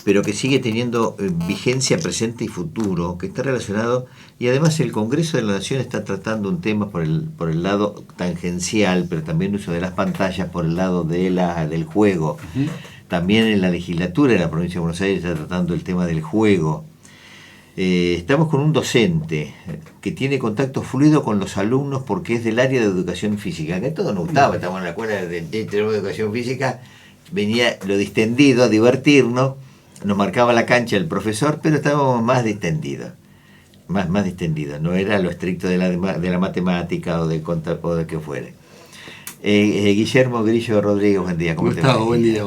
pero que sigue teniendo vigencia presente y futuro, que está relacionado, y además el Congreso de la Nación está tratando un tema por el lado tangencial, pero también uso de las pantallas por el lado del juego. Uh-huh. También en la legislatura de la provincia de Buenos Aires está tratando el tema del juego. Estamos con un docente que tiene contacto fluido con los alumnos porque es del área de educación física, que a todos nos gustaba, estamos en la escuela de educación física, venía lo distendido a divertirnos, nos marcaba la cancha el profesor, pero estábamos más distendidos, más distendidos, no era lo estricto de la matemática o de que fuere. Guillermo Grillo Rodríguez, buen día. ¿Cómo estás? Buen día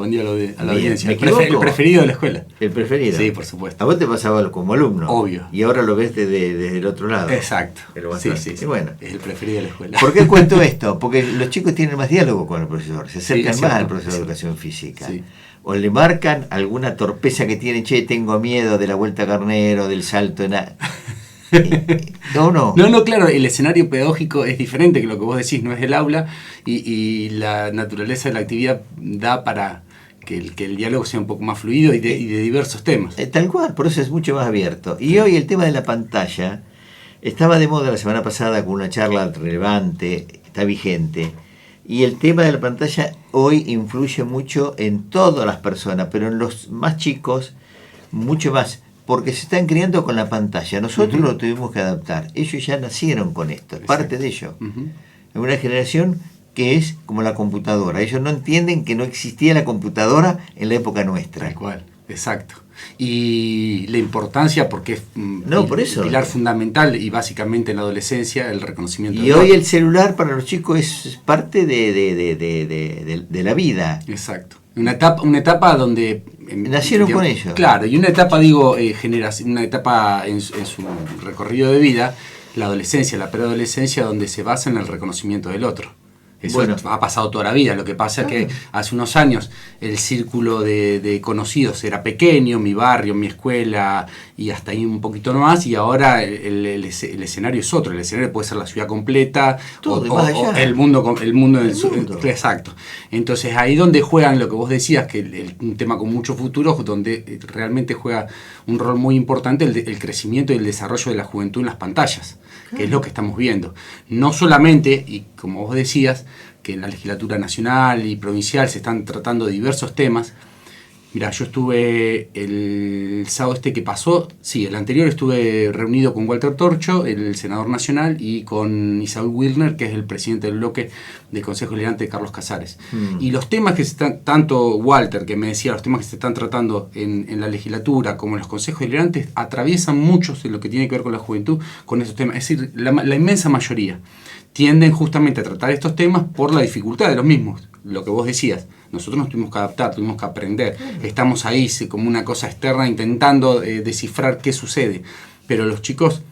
a la audiencia. El preferido de la escuela. ¿El preferido? Sí, por supuesto. A vos te pasaba como alumno. Obvio. Y ahora lo ves desde el otro lado. Exacto. Sí. Y bueno, es el preferido de la escuela. ¿Por qué cuento esto? Porque los chicos tienen más diálogo con el profesor, se acercan más al profesor de educación física. Sí. O le marcan alguna torpeza que tienen, tengo miedo de la vuelta a carnero, del salto en... No, claro, el escenario pedagógico es diferente que lo que vos decís, no es del aula y la naturaleza de la actividad da para que el diálogo sea un poco más fluido y de diversos temas. Tal cual, por eso es mucho más abierto. Y hoy el tema de la pantalla estaba de moda la semana pasada con una charla relevante, está vigente, y el tema de la pantalla hoy influye mucho en todas las personas, pero en los más chicos mucho más, porque se están criando con la pantalla. Nosotros lo tuvimos que adaptar. Ellos ya nacieron con esto, es parte de ello. Es una generación que es como la computadora. Ellos no entienden que no existía la computadora en la época nuestra. Tal cual, exacto. Y la importancia, porque es por eso, pilar fundamental y básicamente en la adolescencia, el reconocimiento. Y hoy el celular para los chicos es parte de la vida. Exacto. Una etapa donde... Nacieron con ellos. Claro, y una etapa, una etapa en su recorrido de vida, la adolescencia, la preadolescencia, donde se basa en el reconocimiento del otro. Eso ha pasado toda la vida. Lo que pasa es que hace unos años el círculo de conocidos era pequeño, mi barrio, mi escuela y hasta ahí un poquito más, y ahora el escenario es otro. El escenario puede ser la ciudad completa o el mundo del sur. Exacto. Entonces ahí donde juegan lo que vos decías, que un tema con mucho futuro, donde realmente juega un rol muy importante el crecimiento y el desarrollo de la juventud en las pantallas, que es lo que estamos viendo. No solamente, y como vos decías, que en la legislatura nacional y provincial se están tratando diversos temas. Mirá, yo estuve el sábado que pasó, el anterior estuve reunido con Walter Torcho, el senador nacional, y con Isaúl Wilner, que es el presidente del bloque del Consejo Deliberante de Carlos Casares. Y los temas que se están, tanto Walter, que me decía, los temas que se están tratando en la legislatura como en los consejos deliberantes, atraviesan muchos de lo que tiene que ver con la juventud, con esos temas. Es decir, la inmensa mayoría tienden justamente a tratar estos temas por la dificultad de los mismos. Lo que vos decías, nosotros nos tuvimos que adaptar, tuvimos que aprender. Estamos ahí como una cosa externa intentando descifrar qué sucede. Pero los chicos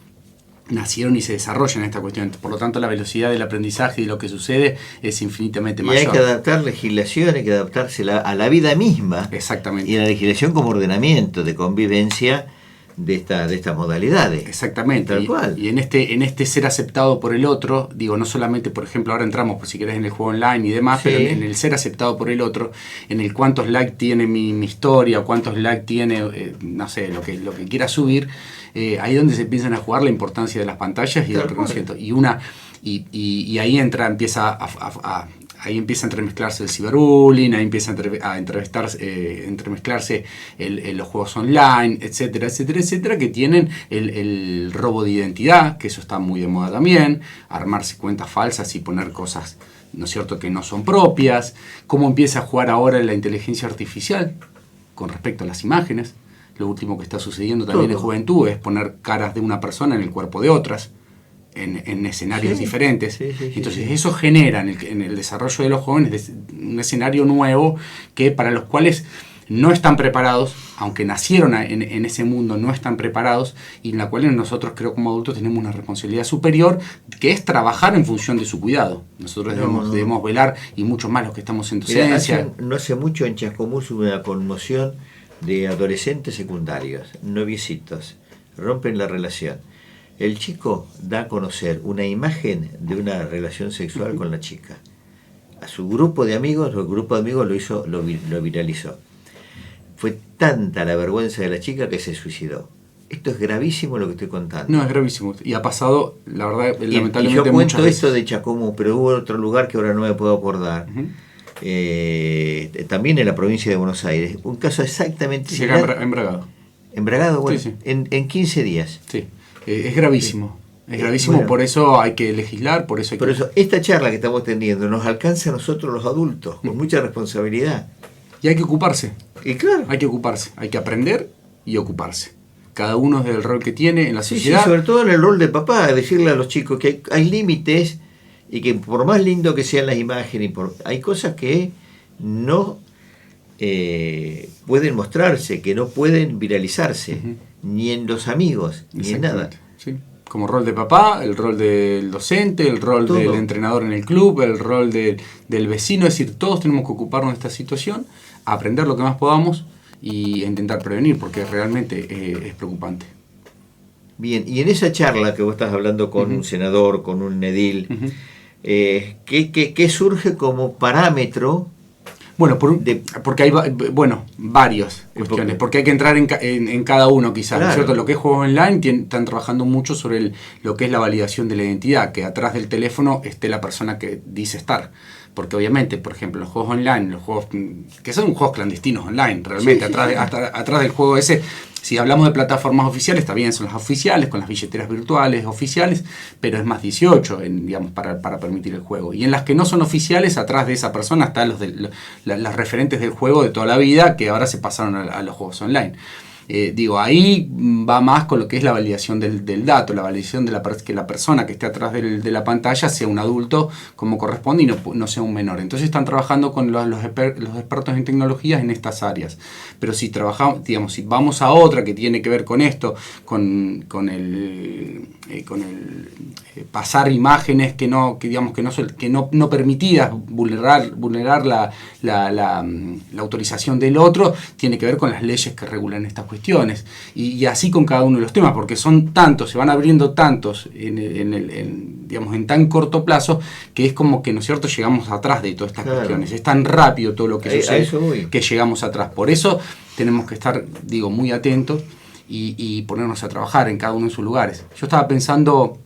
nacieron y se desarrollan en esta cuestión. Por lo tanto, la velocidad del aprendizaje y lo que sucede es infinitamente mayor. Y hay que adaptar legislación, hay que adaptarse a la vida misma. Exactamente. Y la legislación como ordenamiento de convivencia de estas modalidades. Exactamente. Tal cual. Y en este ser aceptado por el otro, digo, no solamente, por ejemplo, ahora entramos, por si querés, en el juego online y demás, pero en el ser aceptado por el otro, en el cuántos likes tiene mi historia, o cuántos likes tiene, no sé, lo que quiera subir, ahí donde se empiezan a jugar la importancia de las pantallas y del reconocimiento. Y ahí empieza ahí empieza a entremezclarse el ciberbullying, ahí empieza a entremezclarse los juegos online, etcétera, etcétera, etcétera, que tienen el robo de identidad, que eso está muy de moda también, armarse cuentas falsas y poner cosas, ¿no es cierto?, que no son propias. Cómo empieza a jugar ahora la inteligencia artificial con respecto a las imágenes. Lo último que está sucediendo también en juventud es poner caras de una persona en el cuerpo de otras, en escenarios diferentes. Entonces eso genera en el desarrollo de los jóvenes un escenario nuevo que para los cuales no están preparados, aunque nacieron en ese mundo, no están preparados, y en la cual nosotros, creo, como adultos tenemos una responsabilidad superior, que es trabajar en función de su cuidado. Nosotros debemos velar, y mucho más los que estamos en docencia. No hace mucho en Chascomús hubo una conmoción de adolescentes secundarios, noviecitos, rompen la relación. El chico da a conocer una imagen de una relación sexual con la chica. A su grupo de amigos, el grupo de amigos lo viralizó. fue tanta la vergüenza de la chica que se suicidó. Esto es gravísimo lo que estoy contando. No, es gravísimo. Y ha pasado, la verdad, lamentablemente, y yo cuento muchas esto de Chacomús, pero hubo otro lugar que ahora no me puedo acordar. También en la provincia de Buenos Aires. Un caso exactamente similar. En Bragado. En Bragado, bueno, sí. En 15 días. Sí, es gravísimo. Es gravísimo, bueno, por eso hay que legislar, por eso hay eso, esta charla que estamos teniendo nos alcanza a nosotros los adultos, con mucha responsabilidad. Y hay que ocuparse. Y claro. Hay que ocuparse, hay que aprender y ocuparse. Cada uno es del rol que tiene en la sociedad. Sí, sobre todo en el rol de papá, decirle a los chicos que hay límites y que por más lindo que sean las imágenes, hay cosas que no pueden mostrarse, que no pueden viralizarse, ni en los amigos, ni en nada. Sí. Como rol de papá, el rol del docente, el rol del entrenador en el club, el rol del vecino, es decir, todos tenemos que ocuparnos de esta situación, aprender lo que más podamos y intentar prevenir, porque realmente es preocupante. Bien, y en esa charla que vos estás hablando con un senador, con un edil, ¿qué surge como parámetro? Bueno, porque hay varias cuestiones, porque hay que entrar en cada uno quizás, claro. ¿No es cierto? Lo que es juegos online están trabajando mucho sobre lo que es la validación de la identidad, que atrás del teléfono esté la persona que dice estar. Porque obviamente, por ejemplo, los juegos online, los juegos que son juegos clandestinos online, realmente, atrás del juego ese, si hablamos de plataformas oficiales, está bien, son las oficiales, con las billeteras virtuales oficiales, pero es más 18, digamos, para permitir el juego. Y en las que no son oficiales, atrás de esa persona están las referentes del juego de toda la vida, que ahora se pasaron a los juegos online. Ahí va más con lo que es la validación del dato, la validación de que la persona que esté atrás de la pantalla sea un adulto como corresponde y no sea un menor. Entonces están trabajando con los expertos en tecnologías en estas áreas. Pero si trabajamos, digamos, si vamos a otra que tiene que ver con esto, con el pasar imágenes que no permitidas, vulnerar la autorización del otro, tiene que ver con las leyes que regulan estas cuestiones. Y así con cada uno de los temas, porque son tantos, se van abriendo tantos en tan corto plazo, que es como que, ¿no es cierto?, llegamos atrás de todas estas cuestiones. Es tan rápido todo lo que sucede que llegamos atrás. Por eso tenemos que estar, muy atentos y ponernos a trabajar en cada uno de sus lugares. Yo estaba pensando,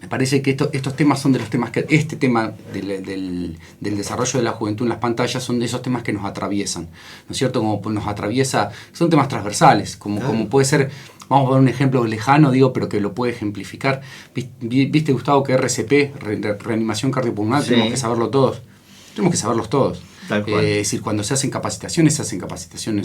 me parece que estos temas son de los temas que, este tema del desarrollo de la juventud en las pantallas son de esos temas que nos atraviesan, ¿no es cierto? Como nos atraviesa, son temas transversales, como puede ser, vamos a ver un ejemplo lejano, pero que lo puede ejemplificar. ¿Viste, Gustavo, que RCP, reanimación cardiopulmonar, tenemos que saberlo todos? Tenemos que saberlos todos. Es decir, cuando se hacen capacitaciones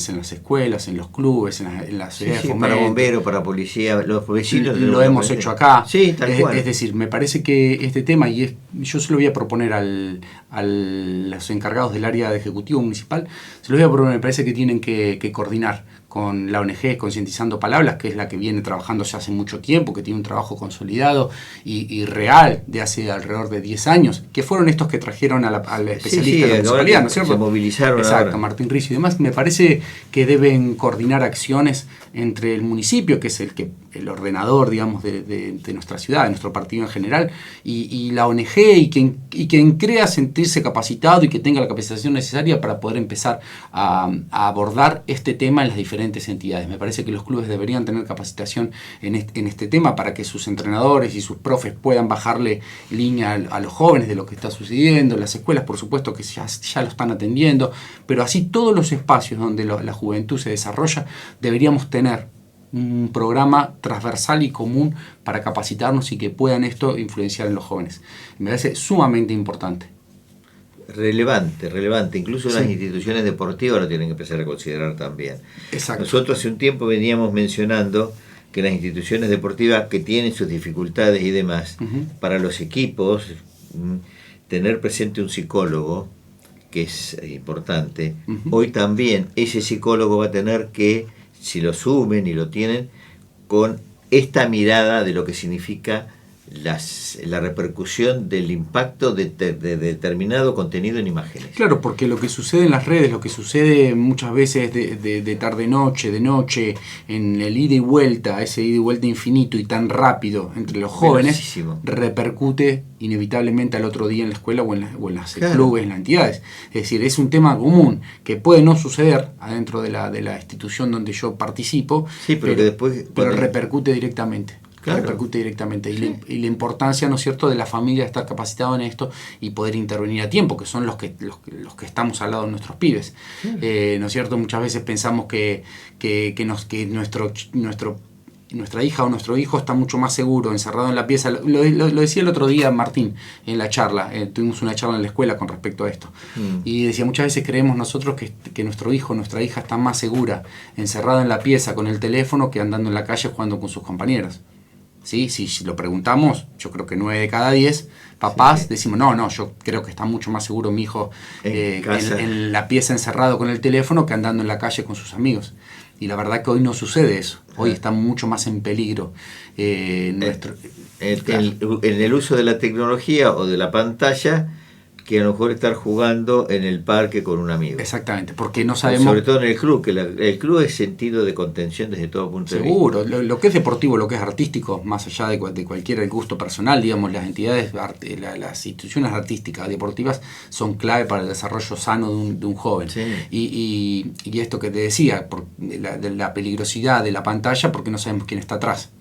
en las escuelas, en los clubes, en las sociedades de fomento. Para bomberos, para policía, los vecinos. Lo hemos hecho acá. Sí, tal cual. Es decir, me parece que este tema, yo se lo voy a proponer a los encargados del área de ejecutivo municipal, se lo voy a proponer, me parece que tienen que coordinar con la ONG Concientizando Palabras, que es la que viene trabajando ya hace mucho tiempo, que tiene un trabajo consolidado y real de hace alrededor de 10 años, que fueron estos que trajeron al especialista de la municipalidad, ¿no es cierto? Se movilizaron. Exacto, ahora. Martín Rizzo y demás. Me parece que deben coordinar acciones entre el municipio, que es el ordenador, digamos, de nuestra ciudad, de nuestro partido en general, y la ONG, y quien crea sentirse capacitado y que tenga la capacitación necesaria para poder empezar a abordar este tema en las diferentes entidades. Me parece que los clubes deberían tener capacitación en este tema para que sus entrenadores y sus profes puedan bajarle línea a los jóvenes de lo que está sucediendo. Las escuelas, por supuesto, que ya lo están atendiendo, pero así todos los espacios donde la juventud se desarrolla, deberíamos tener un programa transversal y común para capacitarnos y que puedan esto influenciar en los jóvenes. Me parece sumamente importante. Relevante. Incluso las instituciones deportivas lo tienen que empezar a considerar también. Exacto. Nosotros hace un tiempo veníamos mencionando que las instituciones deportivas que tienen sus dificultades y demás, para los equipos, tener presente un psicólogo, que es importante. Hoy también ese psicólogo va a tener que, si lo sumen y lo tienen, con esta mirada de lo que significa la repercusión del impacto de determinado contenido en imágenes. Claro, porque lo que sucede en las redes, lo que sucede muchas veces de tarde-noche, de noche, en el ida y vuelta, ese ida y vuelta infinito y tan rápido entre los jóvenes, Velocísimo. Repercute inevitablemente al otro día en la escuela o en las clubes, en las entidades. Es decir, es un tema común que puede no suceder adentro de la institución donde yo participo, sí, pero que después repercute directamente. Claro. Repercute directamente. Sí. Y la importancia, ¿no es cierto?, de la familia estar capacitado en esto y poder intervenir a tiempo, que son los que estamos al lado de nuestros pibes. Sí. ¿No es cierto? Muchas veces pensamos que nuestra hija o nuestro hijo está mucho más seguro encerrado en la pieza. Lo decía el otro día Martín en la charla. Tuvimos una charla en la escuela con respecto a esto. Y decía, muchas veces creemos nosotros que nuestro hijo o nuestra hija está más segura encerrado en la pieza con el teléfono que andando en la calle jugando con sus compañeros. ¿Sí? Si lo preguntamos, yo creo que 9 de cada 10 papás decimos, no, yo creo que está mucho más seguro mi hijo en la pieza encerrado con el teléfono que andando en la calle con sus amigos. Y la verdad que hoy no sucede eso. Hoy está mucho más en peligro en el uso de la tecnología o de la pantalla, que a lo mejor estar jugando en el parque con un amigo. Exactamente, porque no sabemos... Sobre todo en el club, que el club es sentido de contención desde todo punto de vista. Seguro, lo que es deportivo, lo que es artístico, más allá de cualquier gusto personal, digamos, las entidades, las instituciones artísticas, deportivas, son clave para el desarrollo sano de un joven. Sí. Y esto que te decía, de la peligrosidad de la pantalla, porque no sabemos quién está atrás.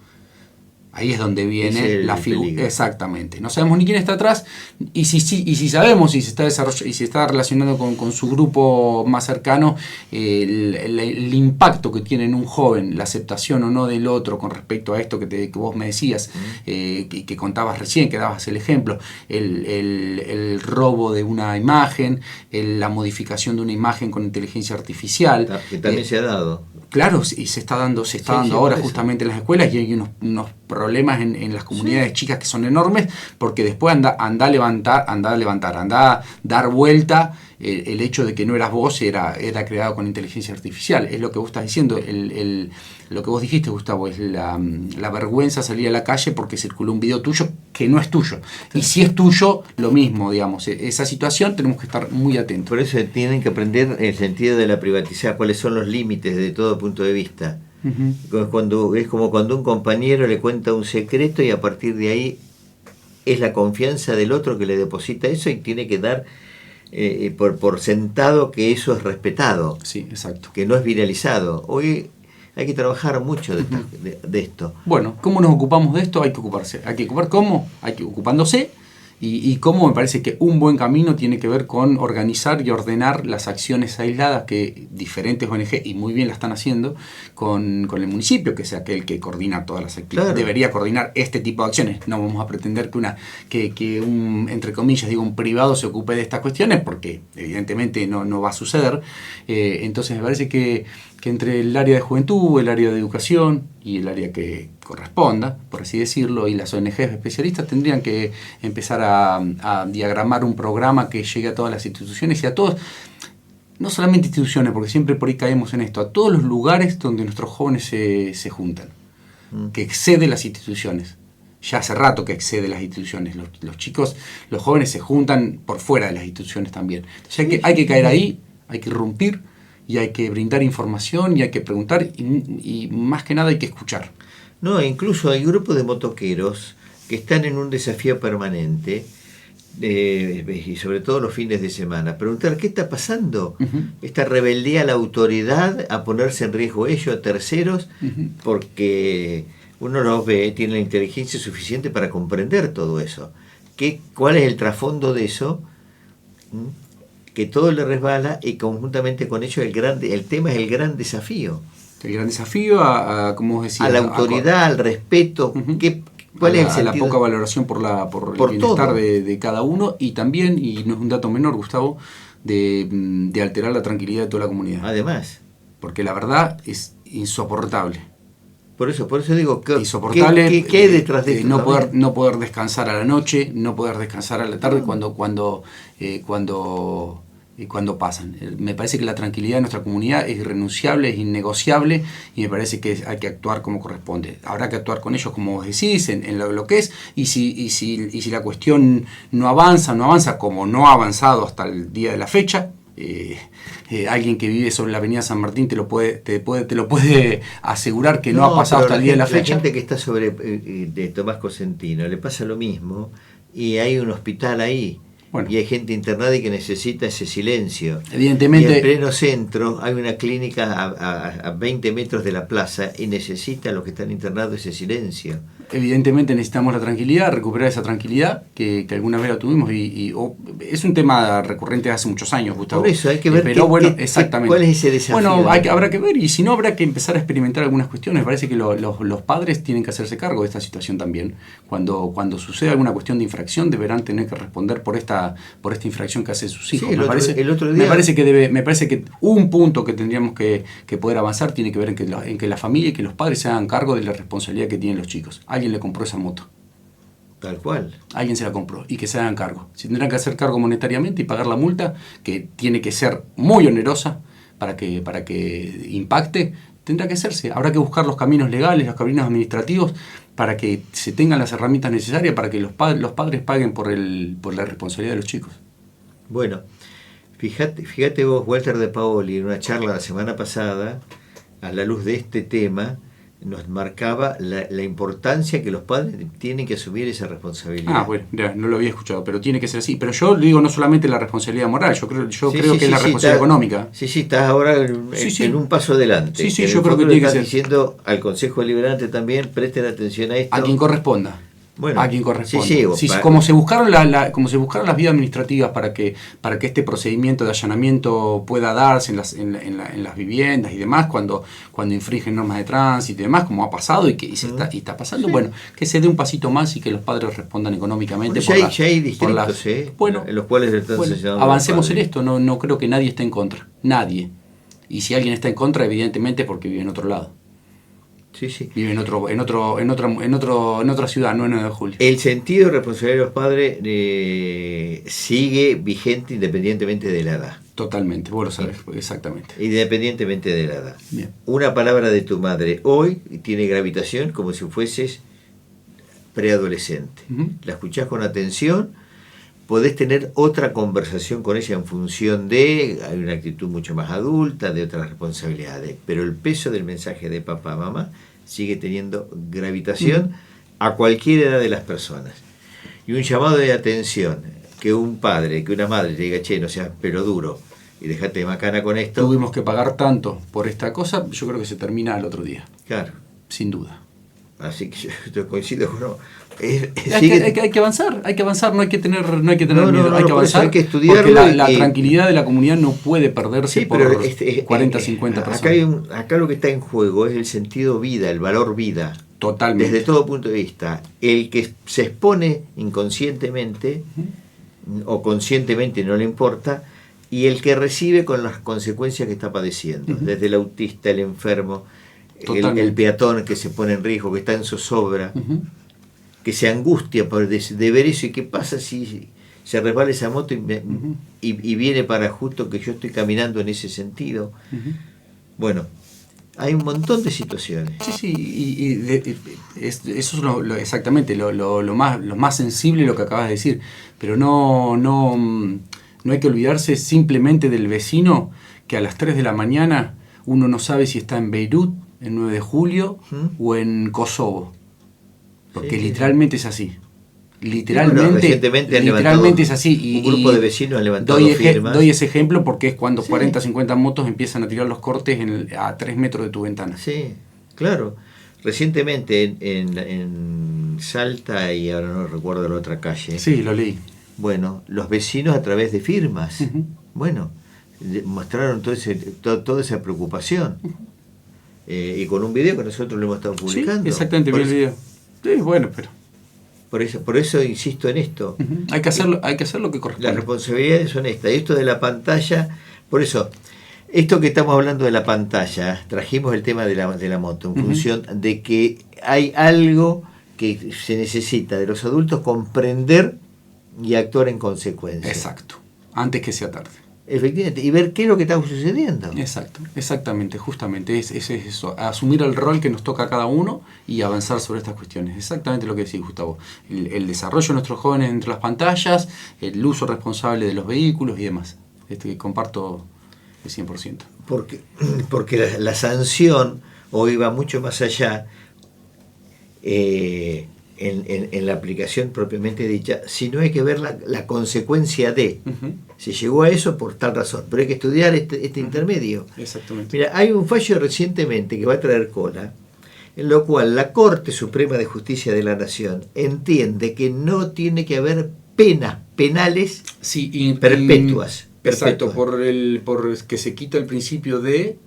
Ahí es donde viene la figura. Exactamente. No sabemos ni quién está atrás, y si sabemos, y se está relacionando con su grupo más cercano, el impacto que tiene en un joven, la aceptación o no del otro con respecto a esto que vos me decías, que contabas recién, que dabas el ejemplo, el robo de una imagen, la modificación de una imagen con inteligencia artificial. Que también se ha dado. Claro, y se está dando ahora justamente en las escuelas, y hay unos problemas en las comunidades chicas que son enormes, porque después anda a dar vuelta el hecho de que no eras vos, era creado con inteligencia artificial. Es lo que vos estás diciendo, lo que vos dijiste, Gustavo, es la vergüenza salir a la calle porque circuló un video tuyo que no es tuyo. Sí. Y si es tuyo, lo mismo, digamos. Esa situación tenemos que estar muy atentos. Por eso tienen que aprender el sentido de la privacidad, cuáles son los límites desde todo punto de vista. Uh-huh. Es como cuando un compañero le cuenta un secreto y a partir de ahí es la confianza del otro que le deposita eso y tiene que dar por sentado que eso es respetado. Sí, exacto. Que no es viralizado. Hoy hay que trabajar mucho de esto. Bueno, ¿cómo nos ocupamos de esto? Hay que ocuparse. Hay que ocupar cómo, hay que ocupándose. Y cómo me parece que un buen camino tiene que ver con organizar y ordenar las acciones aisladas que diferentes ONG, y muy bien la están haciendo, con el municipio, que es aquel que coordina todas las actividades. Claro. Debería coordinar este tipo de acciones. No vamos a pretender que un entre comillas, un privado se ocupe de estas cuestiones, porque evidentemente no va a suceder. Entonces me parece que entre el área de juventud, el área de educación y el área que corresponda, por así decirlo, y las ONGs especialistas tendrían que empezar a diagramar un programa que llegue a todas las instituciones y a todos, no solamente instituciones, porque siempre por ahí caemos en esto, a todos los lugares donde nuestros jóvenes se juntan, que excede las instituciones. Ya hace rato que excede las instituciones. Los chicos, los jóvenes se juntan por fuera de las instituciones también. Entonces hay que caer ahí, hay que irrumpir, y hay que brindar información, y hay que preguntar, y más que nada hay que escuchar. No, incluso hay grupos de motoqueros que están en un desafío permanente, y sobre todo los fines de semana. Preguntar, ¿qué está pasando? Uh-huh. Esta rebeldía a la autoridad, a ponerse en riesgo ellos, a terceros, uh-huh, porque uno los ve, tiene la inteligencia suficiente para comprender todo eso. ¿Cuál es el trasfondo de eso? Que todo le resbala, y conjuntamente con ello el tema es el gran desafío. El gran desafío como vos decías, a la autoridad, al respeto. Uh-huh. ¿Cuál es el sentido? A la poca valoración por el bienestar de cada uno, y también, y no es un dato menor, Gustavo, de alterar la tranquilidad de toda la comunidad. Además. Porque la verdad es insoportable. Por eso digo, insoportable, ¿qué hay detrás de esto? No poder descansar a la noche, no poder descansar a la tarde, cuando cuando pasan. Me parece que la tranquilidad de nuestra comunidad es irrenunciable, es innegociable, y me parece que hay que actuar como corresponde. Habrá que actuar con ellos, como vos decís, en lo que es, y si la cuestión no avanza como no ha avanzado hasta el día de la fecha. Alguien que vive sobre la avenida San Martín te lo puede asegurar que no ha pasado hasta el día de la fecha. La gente que está sobre de Tomás Cosentino le pasa lo mismo, y hay un hospital ahí. Bueno. Y hay gente internada y que necesita ese silencio. Evidentemente. Y en pleno centro hay una clínica a 20 metros de la plaza y necesita a los que están internados ese silencio. Evidentemente necesitamos la tranquilidad, recuperar esa tranquilidad que alguna vez la tuvimos es un tema recurrente hace muchos años, Gustavo. Por eso hay que ver exactamente. Cuál es ese desafío. Bueno, habrá que ver, y si no habrá que empezar a experimentar algunas cuestiones. Me parece que los padres tienen que hacerse cargo de esta situación también. Cuando sucede alguna cuestión de infracción, deberán tener que responder por esta infracción que hacen sus hijos. Sí, el otro día... me parece que un punto que tendríamos que poder avanzar tiene que ver en que la familia y que los padres se hagan cargo de la responsabilidad que tienen los chicos. Alguien le compró esa moto. Tal cual. Alguien se la compró, y que se hagan cargo. Se tendrán que hacer cargo monetariamente y pagar la multa, que tiene que ser muy onerosa para que impacte. Tendrá que hacerse. Habrá que buscar los caminos legales, los caminos administrativos, para que se tengan las herramientas necesarias para que los padres paguen por la responsabilidad de los chicos. Bueno, fíjate vos, Walter de Paoli, en una charla la semana pasada, a la luz de este tema, nos marcaba la importancia que los padres tienen que asumir esa responsabilidad. Bueno, ya, no lo había escuchado, pero tiene que ser así. Pero yo digo no solamente la responsabilidad moral, yo creo que es la responsabilidad económica. Sí, estás ahora en un paso adelante. Sí, yo creo que tiene que ser. Diciendo al Consejo Deliberante también, presten atención a esto. A quien corresponda. Bueno, a quien corresponde. Como se buscaron las vías administrativas para que este procedimiento de allanamiento pueda darse en las viviendas y demás, cuando infringen normas de tránsito y demás, como ha pasado y está pasando, bueno, que se dé un pasito más y que los padres respondan económicamente. Ya hay distritos en los cuales avancemos en esto, no creo que nadie esté en contra, nadie. Y si alguien está en contra, evidentemente es porque vive en otro lado. Sí. Vive en otra ciudad, no en 9 de julio. El sentido de responsabilidad de los padres sigue vigente independientemente de la edad. Totalmente, vos lo sabés, exactamente. Independientemente de la edad. Bien. Una palabra de tu madre hoy tiene gravitación como si fueses preadolescente. Uh-huh. La escuchás con atención, podés tener otra conversación con ella en función de una actitud mucho más adulta, de otras responsabilidades, pero el peso del mensaje de papá, mamá, sigue teniendo gravitación a cualquier edad de las personas. Y un llamado de atención, que un padre, que una madre te diga, che, no seas pelo duro y dejate de macana con esto. Tuvimos que pagar tanto por esta cosa, yo creo que se termina el otro día. Claro. Sin duda. Así que yo coincido con uno. Hay que avanzar, no hay que tener miedo, hay que avanzar, hay que estudiarlo, porque la tranquilidad de la comunidad no puede perderse por 40, 50 personas. Acá lo que está en juego es el sentido vida, el valor vida. Totalmente. Desde todo punto de vista. El que se expone inconscientemente o conscientemente no le importa, y el que recibe con las consecuencias que está padeciendo, desde el autista, el enfermo, el peatón que se pone en riesgo, que está en zozobra, que se angustia por de ver eso, y qué pasa si se resbala esa moto y viene para justo que yo estoy caminando en ese sentido. Bueno, hay un montón de situaciones. Sí, eso es exactamente lo más sensible, lo que acabas de decir, pero no hay que olvidarse simplemente del vecino que a las 3 de la mañana uno no sabe si está en Beirut, en 9 de julio o en Kosovo. Porque literalmente es así. Literalmente es así. Un grupo de vecinos ha levantado firmas. Doy ese ejemplo porque es cuando 40, 50 motos empiezan a tirar los cortes a 3 metros de tu ventana. Sí, claro. Recientemente en Salta, y ahora no recuerdo la otra calle. Sí, lo leí. Bueno, los vecinos a través de firmas, mostraron toda esa preocupación. Y con un video que nosotros lo hemos estado publicando. Sí, exactamente, vi el video. Sí, bueno, pero... Por eso insisto en esto. Hay que hacer lo que corresponde. Las responsabilidades son estas. Y esto de la pantalla, por eso, esto que estamos hablando de la pantalla, trajimos el tema de la moto, en función de que hay algo que se necesita de los adultos comprender y actuar en consecuencia. Exacto. Antes que sea tarde. Efectivamente, y ver qué es lo que está sucediendo. Exacto, exactamente, justamente, es eso, asumir el rol que nos toca a cada uno y avanzar sobre estas cuestiones. Exactamente lo que decís, Gustavo. El desarrollo de nuestros jóvenes entre las pantallas, el uso responsable de los vehículos y demás. Comparto el 100%. Porque la sanción hoy va mucho más allá en la aplicación propiamente dicha, sino hay que ver la consecuencia de. Se llegó a eso por tal razón, pero hay que estudiar este intermedio. Exactamente. Mira, hay un fallo recientemente que va a traer cola, en lo cual la Corte Suprema de Justicia de la Nación entiende que no tiene que haber penas penales perpetuas. Exacto, por que se quita el principio de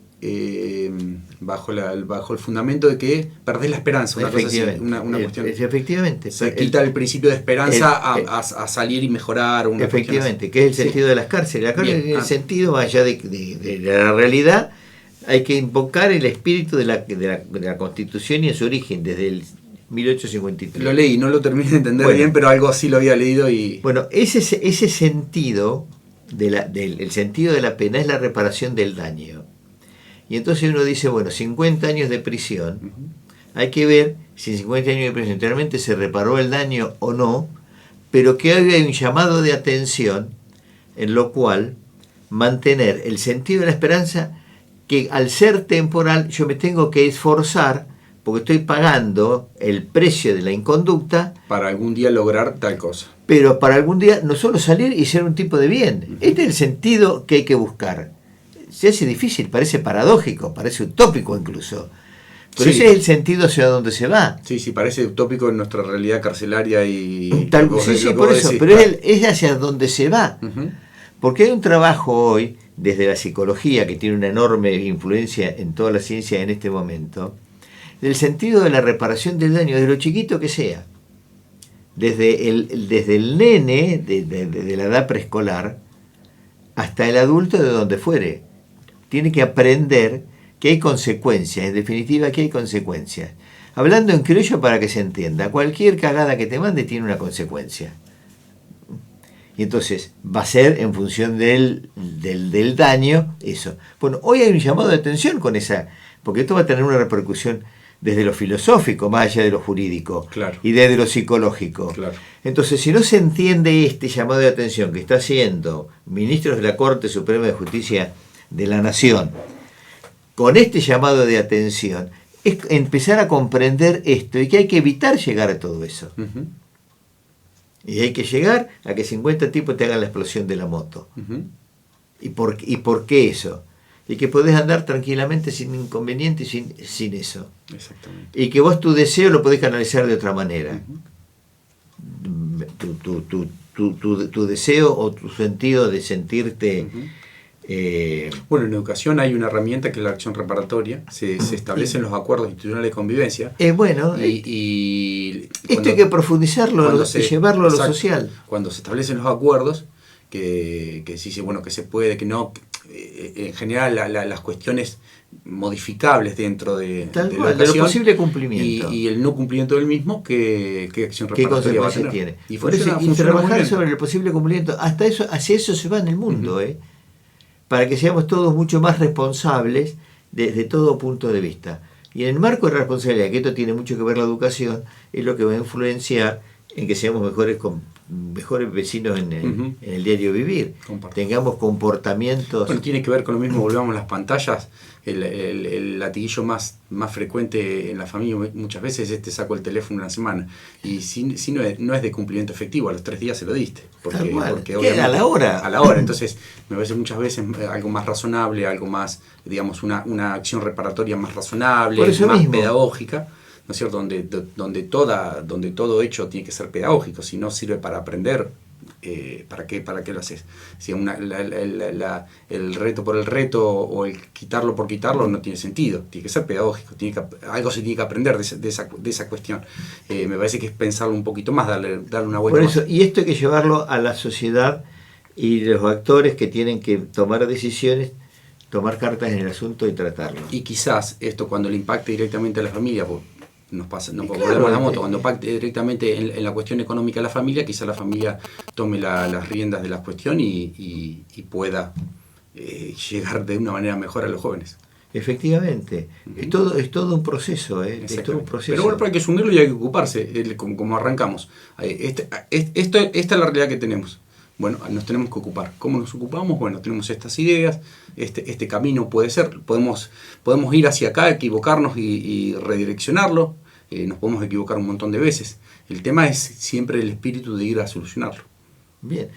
bajo el fundamento de que perdés la esperanza, una cosa así, una cuestión. Efectivamente. Se quita el principio de esperanza a salir y mejorar. Efectivamente, que es el sentido de las cárceles. Acá en el sentido, más allá de la realidad, hay que invocar el espíritu de la Constitución y en su origen, desde el 1853. Lo leí, no lo terminé de entender bien, pero algo así lo había leído. Bueno, ese sentido, el sentido de la pena es la reparación del daño. Y entonces uno dice, bueno, 50 años de prisión, hay que ver si en 50 años de prisión realmente se reparó el daño o no, pero que hoy hay un llamado de atención en lo cual mantener el sentido de la esperanza, que al ser temporal yo me tengo que esforzar porque estoy pagando el precio de la inconducta para algún día lograr tal cosa. Pero para algún día no solo salir y ser un tipo de bien. Este es el sentido que hay que buscar. Se hace difícil, parece paradójico, parece utópico incluso. Pero ese es el sentido hacia donde se va. Sí, parece utópico en nuestra realidad carcelaria y... por eso, pero es hacia donde se va. Porque hay un trabajo hoy, desde la psicología, que tiene una enorme influencia en toda la ciencia en este momento, del sentido de la reparación del daño, de lo chiquito que sea. Desde el nene, de la edad preescolar, hasta el adulto de donde fuere. Tiene que aprender que hay consecuencias, en definitiva que hay consecuencias. Hablando en criollo para que se entienda, cualquier cagada que te mande tiene una consecuencia. Y entonces va a ser en función del daño eso. Bueno, hoy hay un llamado de atención con esa, porque esto va a tener una repercusión desde lo filosófico, más allá de lo jurídico, y desde lo psicológico. Entonces, si no se entiende este llamado de atención que está haciendo ministros de la Corte Suprema de Justicia de la Nación, con este llamado de atención, es empezar a comprender esto y que hay que evitar llegar a todo eso. Y hay que llegar a que 50 tipos te hagan la explosión de la moto. ¿Y por qué eso? Y que podés andar tranquilamente sin inconveniente sin eso. Exactamente. Y que vos tu deseo lo podés canalizar de otra manera. Tu deseo o tu sentido de sentirte... Bueno, en educación hay una herramienta que es la acción reparatoria. Se establecen los acuerdos institucionales de convivencia. Y esto hay que profundizarlo y llevarlo a lo social. Cuando se establecen los acuerdos, que se dice, bueno, que se puede, que no... en general las cuestiones modificables dentro de la educación, de lo posible cumplimiento y el no cumplimiento del mismo, ¿qué acción reparatoria va a tener? Tiene? Y trabajar sobre el posible cumplimiento, hasta eso, hacia eso se va en el mundo, para que seamos todos mucho más responsables desde todo punto de vista. Y en el marco de la responsabilidad, que esto tiene mucho que ver la educación, es lo que va a influenciar en que seamos mejores vecinos en el diario vivir. Tengamos comportamientos... Bueno, tiene que ver con lo mismo, volvamos a las pantallas. El latiguillo más frecuente en la familia muchas veces es: te saco el teléfono una semana. Y si no es de cumplimiento efectivo, a los 3 días se lo diste. Porque a la hora. A la hora. Entonces, me parece muchas veces algo más razonable, algo más, digamos, una acción reparatoria más razonable, más pedagógica, ¿no es cierto? Donde todo hecho tiene que ser pedagógico. Si no sirve para aprender, ¿para qué lo haces? Si el reto por el reto o el quitarlo por quitarlo no tiene sentido. Tiene que ser pedagógico, algo se tiene que aprender de esa cuestión. Me parece que es pensarlo un poquito más, darle una vuelta por eso, más. Y esto hay que llevarlo a la sociedad y los actores que tienen que tomar decisiones, tomar cartas en el asunto y tratarlo. Y quizás esto, cuando le impacte directamente a la familia, Nos claro, volvemos la moto. Cuando pacte directamente en la cuestión económica de la familia, quizá la familia tome las riendas de la cuestión y pueda llegar de una manera mejor a los jóvenes. Efectivamente, es todo un proceso, es todo un proceso. Pero bueno, hay que asumirlo y hay que ocuparse, como arrancamos. Esta es la realidad que tenemos. Bueno, nos tenemos que ocupar. ¿Cómo nos ocupamos? Bueno, tenemos estas ideas, este camino puede ser, podemos ir hacia acá, equivocarnos y redireccionarlo, nos podemos equivocar un montón de veces. El tema es siempre el espíritu de ir a solucionarlo. Bien.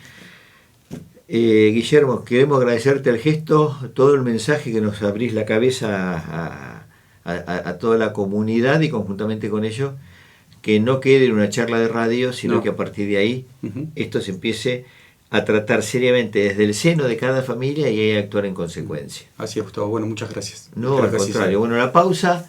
Guillermo, queremos agradecerte el gesto, todo el mensaje que nos abrís la cabeza a toda la comunidad y conjuntamente con ello, que no quede en una charla de radio, sino que a partir de ahí esto se empiece a tratar seriamente desde el seno de cada familia y a actuar en consecuencia. Así es, Gustavo. Bueno, muchas gracias. No, al contrario. Bueno, la pausa.